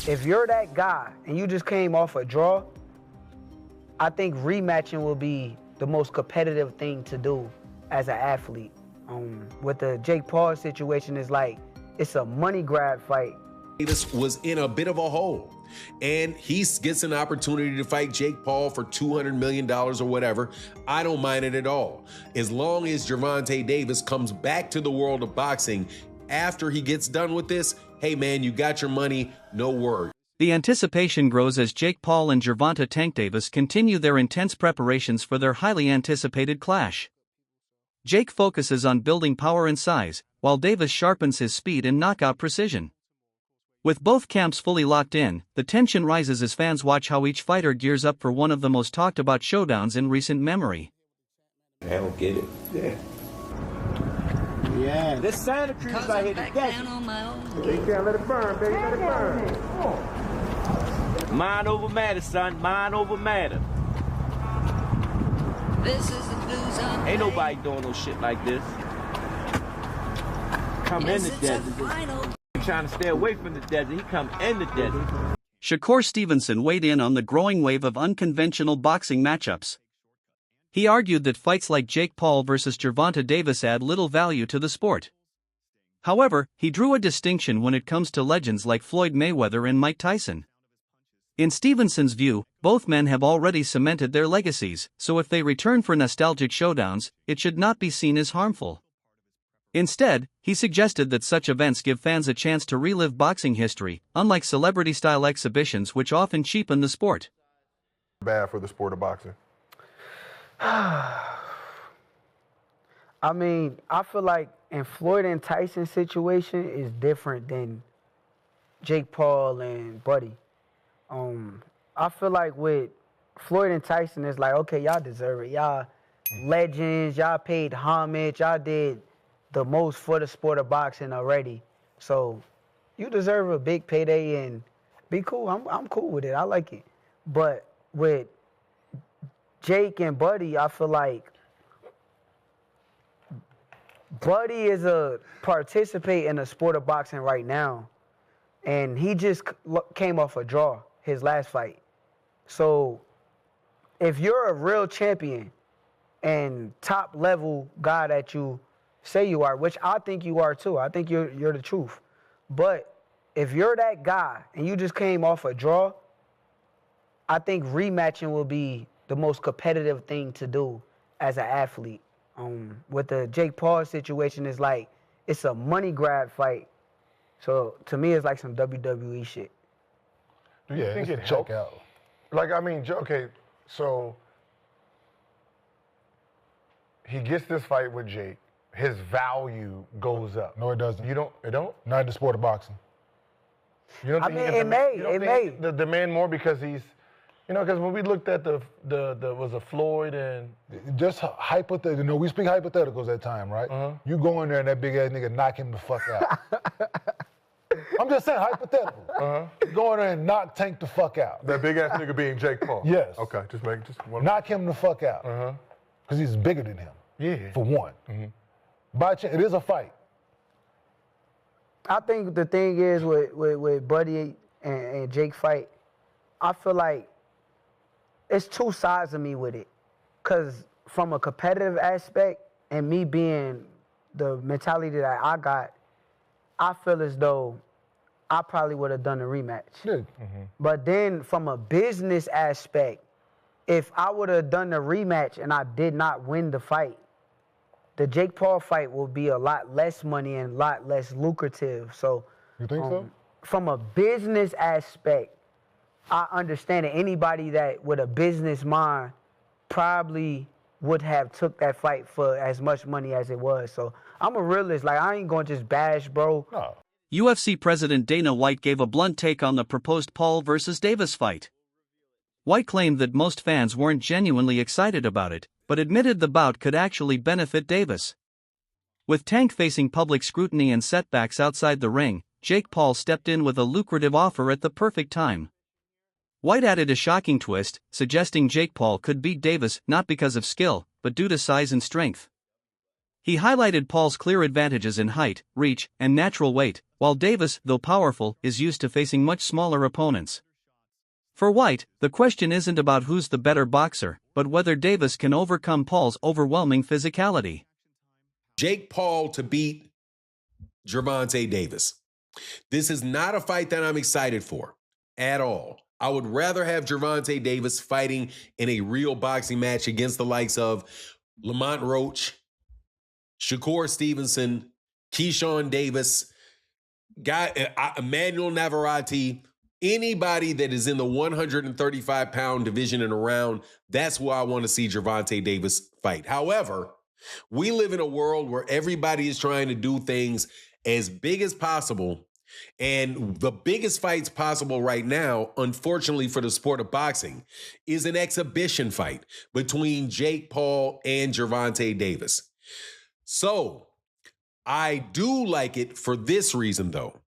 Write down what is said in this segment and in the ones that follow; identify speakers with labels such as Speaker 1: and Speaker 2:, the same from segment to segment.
Speaker 1: If you're that guy and you just came off a draw, I think rematching will be the most competitive thing to do as an athlete. With the Jake Paul situation, is like, it's a money grab fight.
Speaker 2: Davis was in a bit of a hole, and he gets an opportunity to fight Jake Paul for $200 million or whatever. I don't mind it at all. As long as Gervonta Davis comes back to the world of boxing after he gets done with this, hey man, you got your money, no worries.
Speaker 3: The anticipation grows as Jake Paul and Gervonta Tank Davis continue their intense preparations for their highly anticipated clash. Jake focuses on building power and size, while Davis sharpens his speed and knockout precision. With both camps fully locked in, the tension rises as fans watch how each fighter gears up for one of the most talked about showdowns in recent memory.
Speaker 4: I don't get it.
Speaker 5: Yeah, this Santa Cruz right here to catch you. You can't let it burn, baby. Let it burn. Mind over matter, son. Mind over matter.
Speaker 6: This is the blues on.
Speaker 5: Ain't nobody doing no shit like this. Come in the desert. Trying to stay away from the desert. He come in the desert.
Speaker 3: Shakur Stevenson weighed in on the growing wave of unconventional boxing matchups. He argued that fights like Jake Paul versus Gervonta Davis add little value to the sport. However, he drew a distinction when it comes to legends like Floyd Mayweather and Mike Tyson. In Stevenson's view, both men have already cemented their legacies, so if they return for nostalgic showdowns, it should not be seen as harmful. Instead, he suggested that such events give fans a chance to relive boxing history, unlike celebrity-style exhibitions which often cheapen the sport.
Speaker 7: Bad for the sport of boxing.
Speaker 1: I mean, I feel like in Floyd and Tyson situation is different than Jake Paul and Buddy. I feel like with Floyd and Tyson, it's like, okay, y'all deserve it. Y'all legends, y'all paid homage, y'all did the most for the sport of boxing already. So you deserve a big payday and be cool. I'm cool with it. I like it. But with Jake and Buddy, I feel like Buddy is a participate in the sport of boxing right now, and he just came off a draw his last fight. So if you're a real champion and top level guy that you say you are, which I think you are too, I think you're the truth. But if you're that guy and you just came off a draw, I think rematching will be the most competitive thing to do as an athlete. With the Jake Paul situation, is like, it's a money grab fight. So to me, it's like some WWE shit.
Speaker 7: Do you think it helps? Like, I mean, okay, so he gets this fight with Jake. His value goes up.
Speaker 8: No, it doesn't.
Speaker 7: You don't? It don't?
Speaker 8: Not in the sport of boxing.
Speaker 7: You don't think
Speaker 1: it may.
Speaker 7: The demand more because he's, you know, because when we looked at the was a Floyd and
Speaker 8: just hypothetical. You know, we speak hypotheticals at time, right? You go in there and that big ass nigga knock him the fuck out. I'm just saying hypothetical. Go in there and knock Tank the fuck out.
Speaker 7: That big ass nigga being Jake Paul.
Speaker 8: Yes.
Speaker 7: Okay, just one.
Speaker 8: Knock him the fuck out. Because he's bigger than him.
Speaker 7: Yeah.
Speaker 8: For one. By chance, it is a fight.
Speaker 1: I think the thing is with Buddy and Jake fight, I feel like it's two sides of me with it. Because from a competitive aspect and me being the mentality that I got, I feel as though I probably would have done a rematch.
Speaker 8: Yeah.
Speaker 1: But then from a business aspect, if I would have done the rematch and I did not win the fight, the Jake Paul fight will be a lot less money and a lot less lucrative. So,
Speaker 8: you think so?
Speaker 1: From a business aspect, I understand that anybody that with a business mind probably would have took that fight for as much money as it was. So I'm a realist. Like, I ain't gonna just bash, bro.
Speaker 8: No.
Speaker 3: UFC President Dana White gave a blunt take on the proposed Paul versus Davis fight. White claimed that most fans weren't genuinely excited about it, but admitted the bout could actually benefit Davis. With Tank facing public scrutiny and setbacks outside the ring, Jake Paul stepped in with a lucrative offer at the perfect time. White added a shocking twist, suggesting Jake Paul could beat Davis not because of skill, but due to size and strength. He highlighted Paul's clear advantages in height, reach, and natural weight, while Davis, though powerful, is used to facing much smaller opponents. For White, the question isn't about who's the better boxer, but whether Davis can overcome Paul's overwhelming physicality.
Speaker 2: Jake Paul to beat Gervonta Davis. This is not a fight that I'm excited for at all. I would rather have Gervonta Davis fighting in a real boxing match against the likes of Lamont Roach, Shakur Stevenson, Keyshawn Davis, Emmanuel Navarrete, anybody that is in the 135-pound division and around. That's where I want to see Gervonta Davis fight. However, we live in a world where everybody is trying to do things as big as possible. And the biggest fights possible right now, unfortunately for the sport of boxing, is an exhibition fight between Jake Paul and Gervonta Davis. So I do like it for this reason, though.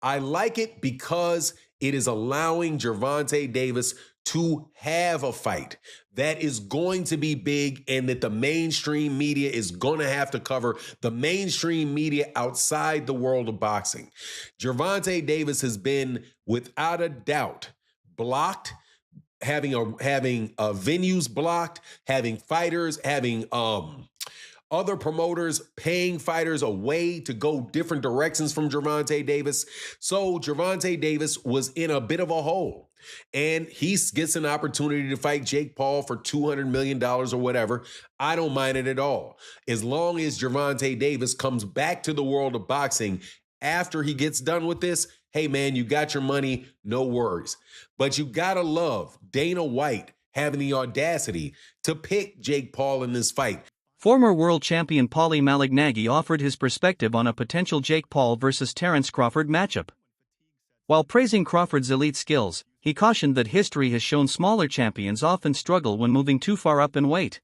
Speaker 2: I like it because it is allowing Gervonta Davis to have a fight that is going to be big and that the mainstream media is going to have to cover, the mainstream media outside the world of boxing. Gervonta Davis has been, without a doubt, blocked, having venues blocked, having fighters, having other promoters paying fighters away to go different directions from Gervonta Davis. So Gervonta Davis was in a bit of a hole. And he gets an opportunity to fight Jake Paul for $200 million or whatever. I don't mind it at all. As long as Gervonta Davis comes back to the world of boxing after he gets done with this, hey man, you got your money, no worries. But you gotta love Dana White having the audacity to pick Jake Paul in this fight.
Speaker 3: Former world champion Paulie Malignaggi offered his perspective on a potential Jake Paul versus Terence Crawford matchup. While praising Crawford's elite skills, he cautioned that history has shown smaller champions often struggle when moving too far up in weight.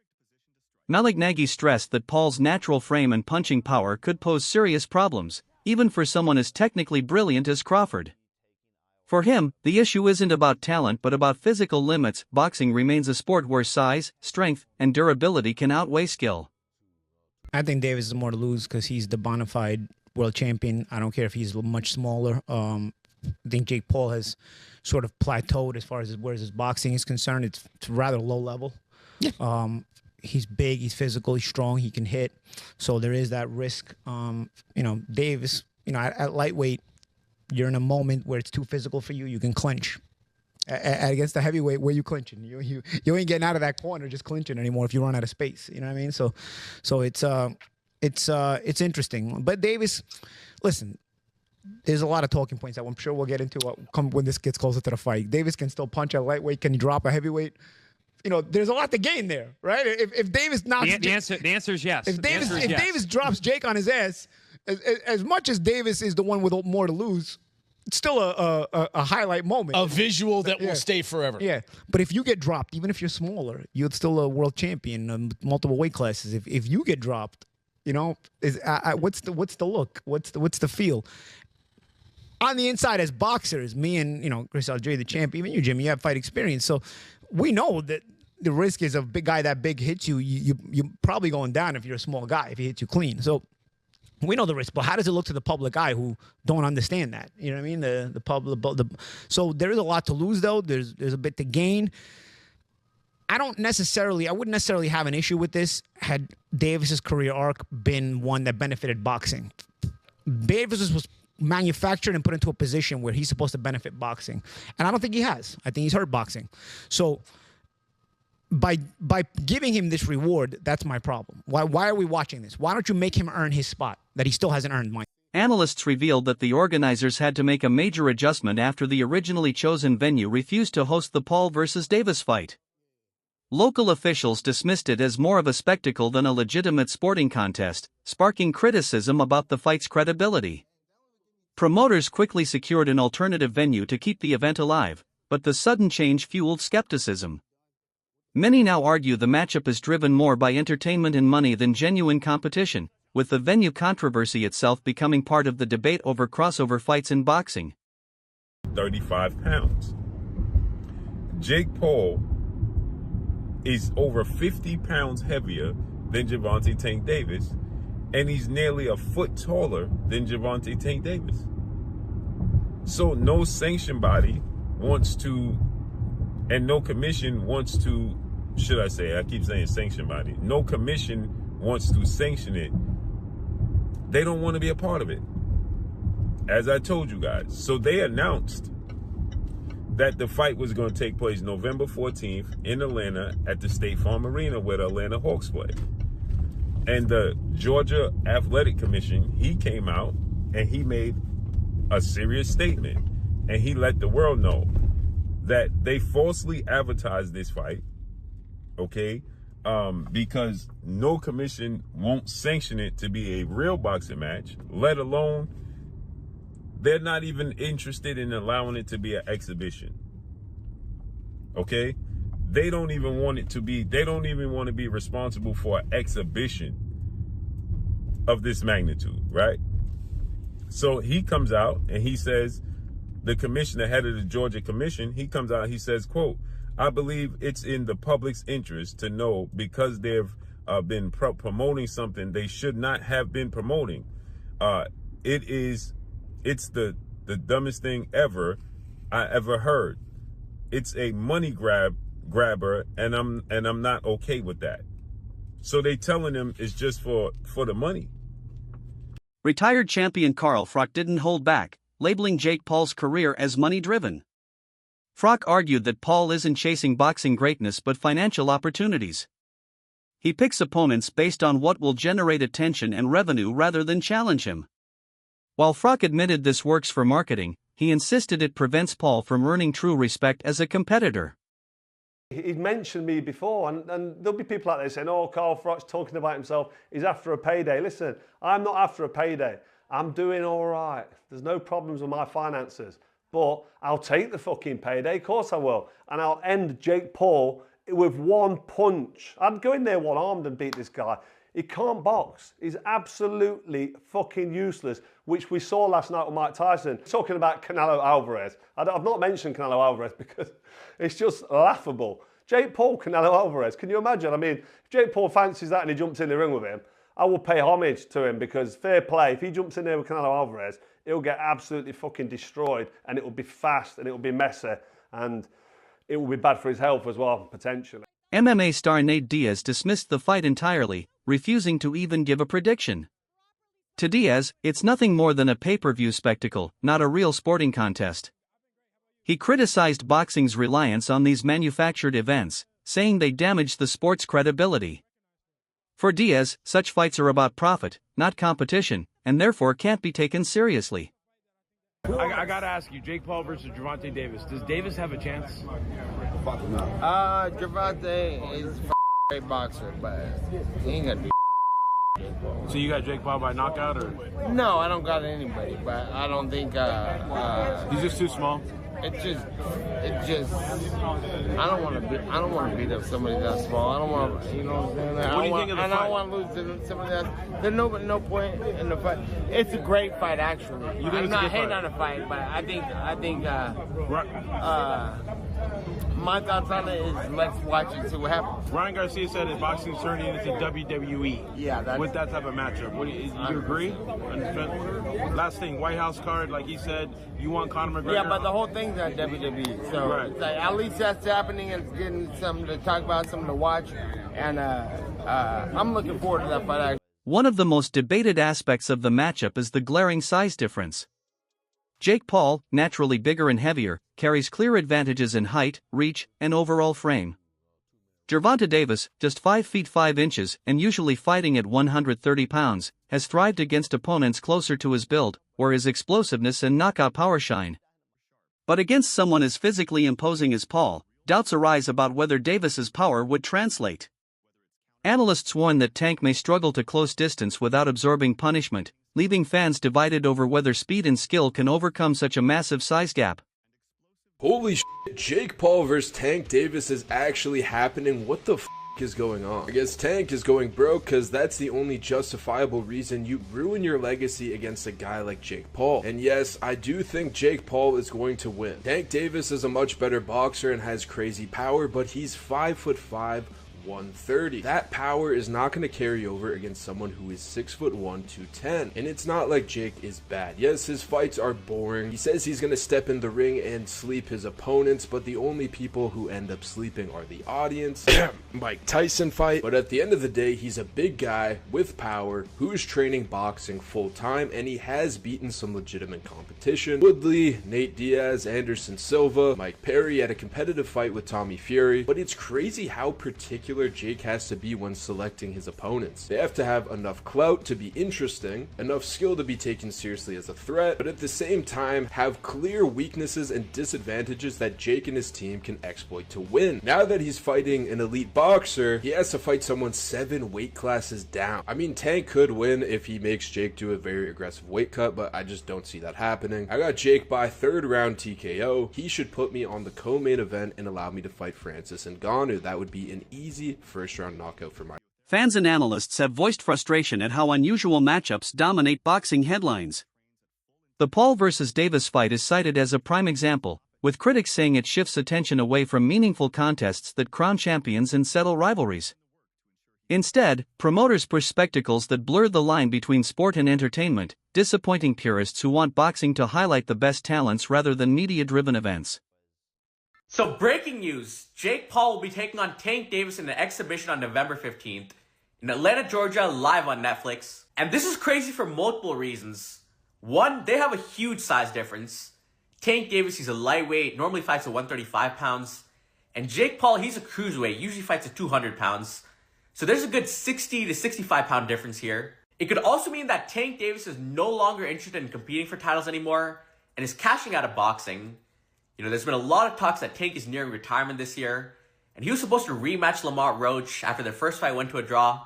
Speaker 3: Malignaggi stressed that Paul's natural frame and punching power could pose serious problems, even for someone as technically brilliant as Crawford. For him, the issue isn't about talent but about physical limits. Boxing remains a sport where size, strength, and durability can outweigh skill.
Speaker 9: I think Davis is more to lose because he's the bona fide world champion. I don't care if he's much smaller. I think Jake Paul has sort of plateaued as far as where his boxing is concerned. It's rather low level. Yeah. He's big, he's physical, he's strong, he can hit. So there is that risk. Davis, at lightweight, you're in a moment where it's too physical for you. You can clinch. Against the heavyweight, where you clinching? You ain't getting out of that corner just clinching anymore if you run out of space. You know what I mean? So it's interesting. But Davis, listen, there's a lot of talking points that I'm sure we'll get into when this gets closer to the fight. Davis can still punch at lightweight. Can he drop a heavyweight? There's a lot to gain there, right? If Davis knocks
Speaker 10: the answer is yes.
Speaker 9: If Davis drops Jake on his ass, as much as Davis is the one with more to lose, it's still a highlight moment.
Speaker 11: A visual that will stay forever.
Speaker 9: Yeah. But if you get dropped, even if you're smaller, you're still a world champion, multiple weight classes. If you get dropped, what's the look? What's the feel? On the inside, as boxers, me and Chris Algieri, the champ, even you, Jimmy, you have fight experience, so we know that the risk is a big guy that big hits you. You're probably going down if you're a small guy if he hits you clean. So we know the risk, but how does it look to the public eye who don't understand that? You know what I mean? The public. So there is a lot to lose, though. There's a bit to gain. I wouldn't necessarily have an issue with this had Davis's career arc been one that benefited boxing. Davis was manufactured and put into a position where he's supposed to benefit boxing, and I don't think he has. I think he's hurt boxing. So by giving him this reward, that's my problem. Why are we watching this? Why don't you make him earn his spot that he still hasn't earned?
Speaker 3: Analysts revealed that the organizers had to make a major adjustment after the originally chosen venue refused to host the Paul versus Davis fight. Local officials dismissed it as more of a spectacle than a legitimate sporting contest, sparking criticism about the fight's credibility. Promoters quickly secured an alternative venue to keep the event alive, but the sudden change fueled skepticism. Many now argue the matchup is driven more by entertainment and money than genuine competition, with the venue controversy itself becoming part of the debate over crossover fights in boxing.
Speaker 4: 35 pounds. Jake Paul is over 50 pounds heavier than Gervonta Tank Davis, and he's nearly a foot taller than Gervonta Tank Davis. So no sanction body wants to, and no commission wants to, should I say, I keep saying sanction body, no commission wants to sanction it. They don't want to be a part of it, as I told you guys. So they announced that the fight was going to take place November 14th in Atlanta at the State Farm Arena where the Atlanta Hawks play. And the Georgia Athletic Commission, he came out and he made a serious statement. And he let the world know that they falsely advertised this fight, okay? Because no commission won't sanction it to be a real boxing match, let alone they're not even interested in allowing it to be an exhibition. Okay? They don't even want it to be, they don't even want to be responsible for an exhibition of this magnitude, right? So he comes out and he says, the commissioner, head of the Georgia Commission, he comes out, he says, quote, I believe it's in the public's interest to know because they've been promoting something they should not have been promoting. It's the dumbest thing I ever heard. It's a money grabber, and I'm not okay with that. So they telling him it's just for the money.
Speaker 3: Retired champion Carl Froch didn't hold back, labeling Jake Paul's career as money-driven. Froch argued that Paul isn't chasing boxing greatness but financial opportunities. He picks opponents based on what will generate attention and revenue rather than challenge him. While Froch admitted this works for marketing, he insisted it prevents Paul from earning true respect as a competitor.
Speaker 10: He'd mentioned me before, and there'll be people out there saying, oh, Carl Froch's talking about himself, he's after a payday. Listen, I'm not after a payday. I'm doing all right. There's no problems with my finances. But I'll take the fucking payday, of course I will. And I'll end Jake Paul with one punch. I'd go in there one-armed and beat this guy. He can't box. He's absolutely fucking useless, which we saw last night with Mike Tyson. Talking about Canelo Alvarez. I've not mentioned Canelo Alvarez because it's just laughable. Jake Paul, Canelo Alvarez. Can you imagine? I mean, if Jake Paul fancies that and he jumps in the ring with him, I will pay homage to him because fair play. If he jumps in there with Canelo Alvarez, he'll get absolutely fucking destroyed and it will be fast and it will be messy and it will be bad for his health as well, potentially.
Speaker 3: MMA star Nate Diaz dismissed the fight entirely, refusing to even give a prediction. To Diaz, it's nothing more than a pay-per-view spectacle, not a real sporting contest. He criticized boxing's reliance on these manufactured events, saying they damage the sport's credibility. For Diaz, such fights are about profit, not competition, and therefore can't be taken seriously.
Speaker 5: I gotta ask you, Jake Paul versus Gervonta Davis. Does Davis have a chance?
Speaker 12: Gervonta is a great boxer, but he ain't gonna be Jake Paul.
Speaker 5: So you got Jake Paul by knockout, or?
Speaker 12: No, I don't got anybody, but I don't think
Speaker 5: he's just too small.
Speaker 12: It just I don't want to beat up somebody that small. I don't want to, you know what I'm saying?
Speaker 5: What do you think of the fight?
Speaker 12: I don't want to lose to somebody that. There's no point in the fight. It's a great fight, actually. I'm not hating on the fight, but I think my thoughts on it is let's watch it, see what happens.
Speaker 5: Ryan Garcia said that boxing's turning into WWE.
Speaker 12: Yeah,
Speaker 5: with that type of matchup. Do you agree? Last thing, White House card, like he said, you want Conor McGregor?
Speaker 12: Yeah, but the whole thing's on WWE. So
Speaker 5: right.
Speaker 12: It's like, at least that's happening and it's getting something to talk about, something to watch. And I'm looking forward to that fight, actually.
Speaker 3: One of the most debated aspects of the matchup is the glaring size difference. Jake Paul, naturally bigger and heavier, carries clear advantages in height, reach, and overall frame. Gervonta Davis, just 5 feet 5 inches and usually fighting at 130 pounds, has thrived against opponents closer to his build, where his explosiveness and knockout power shine. But against someone as physically imposing as Paul, doubts arise about whether Davis's power would translate. Analysts warn that Tank may struggle to close distance without absorbing punishment, leaving fans divided over whether speed and skill can overcome such a massive size gap.
Speaker 13: Holy shit, Jake Paul versus Tank Davis is actually happening. What the f is going on? I guess Tank is going broke because that's the only justifiable reason you ruin your legacy against a guy like Jake Paul. And yes, I do think Jake Paul is going to win. Tank Davis is a much better boxer and has crazy power, but he's 5'5", 130. That power is not going to carry over against someone who is 6'1", 210. And it's not like Jake is bad. Yes, his fights are boring. He says he's going to step in the ring and sleep his opponents, but the only people who end up sleeping are the audience. Mike Tyson fight. But at the end of the day, he's a big guy with power who's training boxing full time, and he has beaten some legitimate competition. Woodley, Nate Diaz, Anderson Silva, Mike Perry had a competitive fight with Tommy Fury, but it's crazy how particular Jake has to be when selecting his opponents. They have to have enough clout to be interesting, enough skill to be taken seriously as a threat, but at the same time have clear weaknesses and disadvantages that Jake and his team can exploit to win. Now that he's fighting an elite boxer, he has to fight someone 7 weight classes down. I mean, Tank could win if he makes Jake do a very aggressive weight cut, but I just don't see that happening. I got Jake by 3rd round TKO. He should put me on the co-main event and allow me to fight Francis Ngannou. That would be an easy first-round knockout for my...
Speaker 3: Fans and analysts have voiced frustration at how unusual matchups dominate boxing headlines. The Paul vs. Davis fight is cited as a prime example, with critics saying it shifts attention away from meaningful contests that crown champions and settle rivalries. Instead, promoters push spectacles that blur the line between sport and entertainment, disappointing purists who want boxing to highlight the best talents rather than media-driven events.
Speaker 14: So breaking news, Jake Paul will be taking on Tank Davis in an exhibition on November 15th in Atlanta, Georgia, live on Netflix. And this is crazy for multiple reasons. One, they have a huge size difference. Tank Davis, he's a lightweight, normally fights at 135 pounds. And Jake Paul, he's a cruiserweight, usually fights at 200 pounds. So there's a good 60 to 65 pound difference here. It could also mean that Tank Davis is no longer interested in competing for titles anymore and is cashing out of boxing. You know, there's been a lot of talks that Tank is nearing retirement this year, and he was supposed to rematch Lamar Roach after their first fight went to a draw,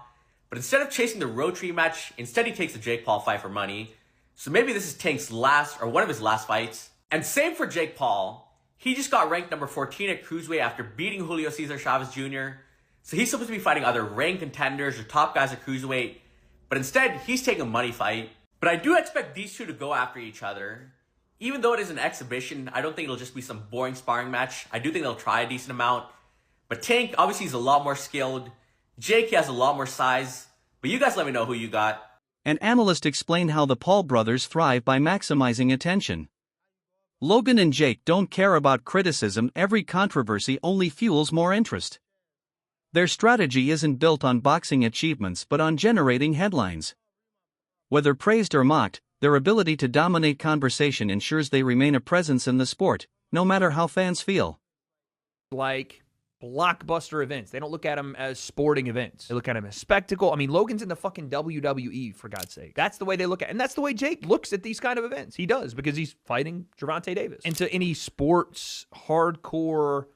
Speaker 14: but instead of chasing the Roach rematch, instead he takes the Jake Paul fight for money. So maybe this is Tank's last, or one of his last fights. And same for Jake Paul. He just got ranked number 14 at cruiserweight after beating Julio Cesar Chavez Jr., so he's supposed to be fighting other ranked contenders or top guys at cruiserweight, but instead he's taking a money fight. But I do expect these two to go after each other. Even though it is an exhibition, I don't think it'll just be some boring sparring match. I do think they'll try a decent amount. But Tank, obviously, he's a lot more skilled. Jake, he has a lot more size. But you guys let me know who you got.
Speaker 3: An analyst explained how the Paul brothers thrive by maximizing attention. Logan and Jake don't care about criticism. Every controversy only fuels more interest. Their strategy isn't built on boxing achievements but on generating headlines. Whether praised or mocked, their ability to dominate conversation ensures they remain a presence in the sport, no matter how fans feel.
Speaker 15: Like blockbuster events. They don't look at them as sporting events. They look at them as spectacle. I mean, Logan's in the fucking WWE, for God's sake. That's the way they look at it. And that's the way Jake looks at these kind of events. He does, because he's fighting Gervonta Davis. And to any sports, hardcore,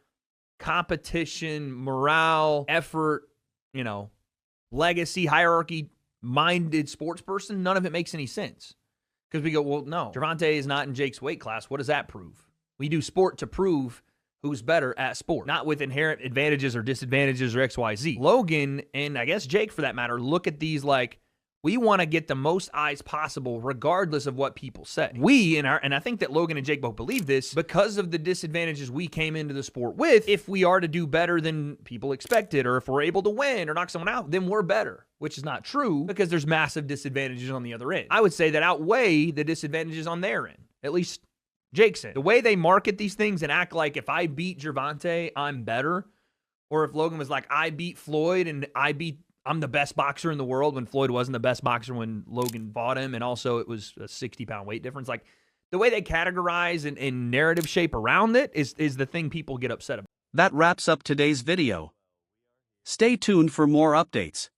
Speaker 15: competition, morale, effort, you know, legacy, hierarchy-minded sports person, none of it makes any sense. Because we go, well, no, Gervonta is not in Jake's weight class. What does that prove? We do sport to prove who's better at sport, not with inherent advantages or disadvantages or XYZ. Logan, and I guess Jake for that matter, look at these like, we want to get the most eyes possible regardless of what people say. We, and I think that Logan and Jake both believe this, because of the disadvantages we came into the sport with, if we are to do better than people expected, or if we're able to win or knock someone out, then we're better. Which is not true, because there's massive disadvantages on the other end. I would say that outweigh the disadvantages on their end. At least Jake's end. The way they market these things and act like if I beat Gervonta, I'm better. Or if Logan was like, I beat Floyd and I'm the best boxer in the world, when Floyd wasn't the best boxer when Logan fought him, and also it was a 60-pound weight difference. Like, the way they categorize and narrative shape around it is the thing people get upset about.
Speaker 3: That wraps up today's video. Stay tuned for more updates.